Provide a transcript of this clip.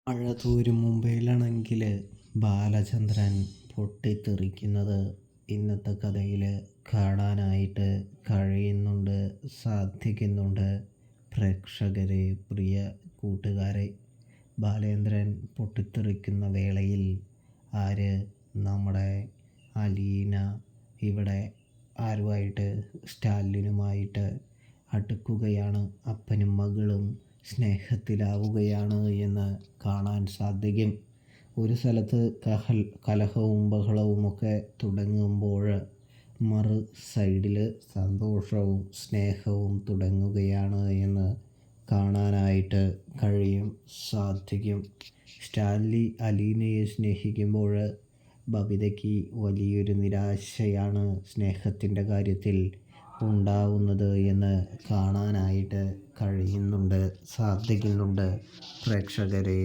മഴതൂരും മുംബൈയിലാണെങ്കിൽ ബാലചന്ദ്രൻ പൊട്ടിത്തെറിക്കുന്നത് ഇന്നത്തെ കഥയിൽ കാണാനായിട്ട് കഴിയുന്നുണ്ട്, സാധിക്കുന്നുണ്ട്. പ്രേക്ഷകരെ, പ്രിയ കൂട്ടുകാരെ, ബാലേന്ദ്രൻ പൊട്ടിത്തെറിക്കുന്ന വേളയിൽ നമ്മുടെ അലീന ഇവിടെ ആരുമായിട്ട് സ്റ്റാലിനുമായിട്ട് അടുക്കുകയാണ്, അപ്പനും മകളും സ്നേഹത്തിലാവുകയാണ് എന്ന് കാണാൻ സാധിക്കും. ഒരു സ്ഥലത്ത് കലഹവും ബഹളവുമൊക്കെ തുടങ്ങുമ്പോൾ മറു സൈഡിൽ സന്തോഷവും സ്നേഹവും തുടങ്ങുകയാണ് എന്ന് കാണാനായിട്ട് സാധിക്കും. സ്റ്റാൻലി അലീനയെ സ്നേഹിക്കുമ്പോൾ ബബിതയ്ക്ക് വലിയൊരു നിരാശയാണ് സ്നേഹത്തിൻ്റെ കാര്യത്തിൽ ഉണ്ടാവുന്നത് എന്ന് കാണാനായിട്ട് സാധിക്കുന്നുണ്ട് പ്രേക്ഷകരെ.